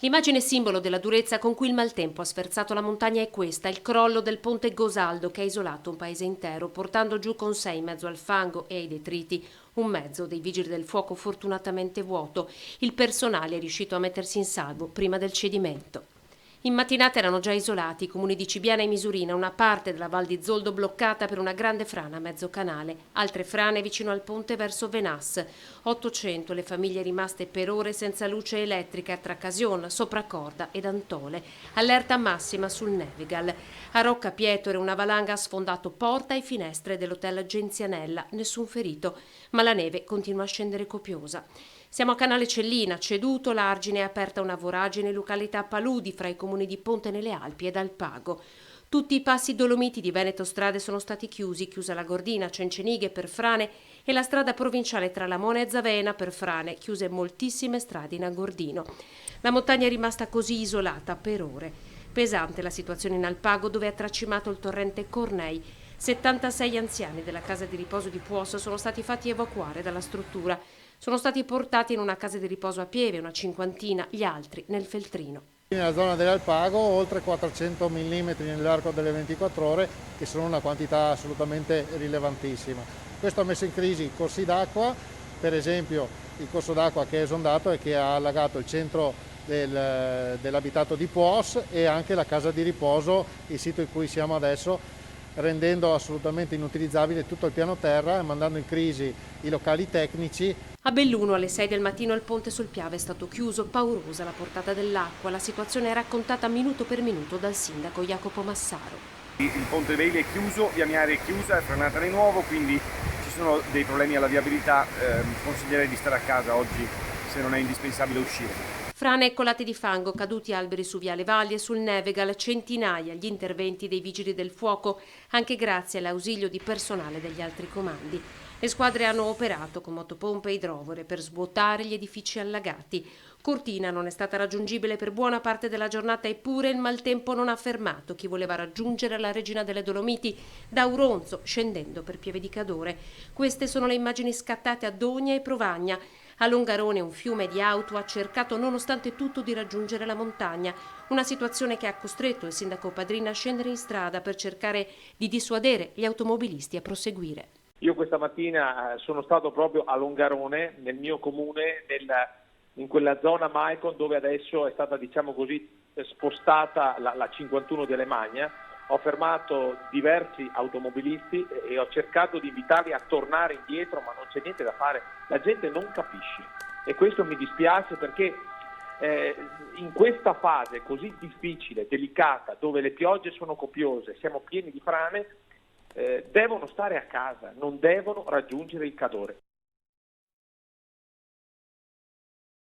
L'immagine simbolo della durezza con cui il maltempo ha sferzato la montagna è questa, il crollo del ponte Gosaldo che ha isolato un paese intero, portando giù con sé in mezzo al fango e ai detriti un mezzo dei vigili del fuoco fortunatamente vuoto. Il personale è riuscito a mettersi in salvo prima del cedimento. In mattinata erano già isolati i comuni di Cibiana e Misurina, una parte della Val di Zoldo bloccata per una grande frana a mezzo canale, altre frane vicino al ponte verso Venasse. 800 le famiglie rimaste per ore senza luce elettrica tra Casion, Sopracorda ed Antole. Allerta massima sul Nevigal. A Rocca Pietore una valanga ha sfondato porta e finestre dell'hotel Genzianella, nessun ferito, ma la neve continua a scendere copiosa. Siamo a Canale Cellina, ceduto l'argine è aperta una voragine località Paludi fra i comuni di Ponte nelle Alpi ed Alpago. Tutti i passi dolomiti di Veneto Strade sono stati chiusa la Gordina, Cencenighe per frane e la strada provinciale tra Lamone e Zavena per frane, chiuse moltissime strade in Agordino. La montagna è rimasta così isolata per ore. Pesante la situazione in Alpago dove è tracimato il torrente Cornei. 76 anziani della casa di riposo di Puos sono stati fatti evacuare dalla struttura. Sono stati portati in una casa di riposo a Pieve, una cinquantina, gli altri nel Feltrino. Nella zona dell'Alpago oltre 400 mm nell'arco delle 24 ore, che sono una quantità assolutamente rilevantissima. Questo ha messo in crisi i corsi d'acqua, per esempio il corso d'acqua che è esondato e che ha allagato il centro dell'abitato di Puos e anche la casa di riposo, il sito in cui siamo adesso, rendendo assolutamente inutilizzabile tutto il piano terra e mandando in crisi i locali tecnici. A Belluno alle 6 del mattino il ponte sul Piave è stato chiuso, paurosa la portata dell'acqua. La situazione è raccontata minuto per minuto dal sindaco Jacopo Massaro. Il ponte Veli è chiuso, via Miari è chiusa, è frenata di nuovo, quindi ci sono dei problemi alla viabilità. Consiglierei di stare a casa oggi se non è indispensabile uscire. Frane e colate di fango, caduti alberi su Viale Valli e sul Nevegal, centinaia gli interventi dei vigili del fuoco, anche grazie all'ausilio di personale degli altri comandi. Le squadre hanno operato con motopompe e idrovore per svuotare gli edifici allagati. Cortina non è stata raggiungibile per buona parte della giornata, eppure il maltempo non ha fermato chi voleva raggiungere la Regina delle Dolomiti da Auronzo, scendendo per Pieve di Cadore. Queste sono le immagini scattate a Dogna e Provagna. A Longarone un fiume di auto ha cercato nonostante tutto di raggiungere la montagna, una situazione che ha costretto il sindaco Padrina a scendere in strada per cercare di dissuadere gli automobilisti a proseguire. Io questa mattina sono stato proprio a Longarone, nel mio comune, in quella zona Maicon dove adesso è stata, diciamo così, spostata la 51 delle Magna. Ho fermato diversi automobilisti e ho cercato di invitarli a tornare indietro, ma non c'è niente da fare, la gente non capisce e questo mi dispiace perché in questa fase così difficile, delicata, dove le piogge sono copiose, siamo pieni di frane, devono stare a casa, non devono raggiungere il Cadore.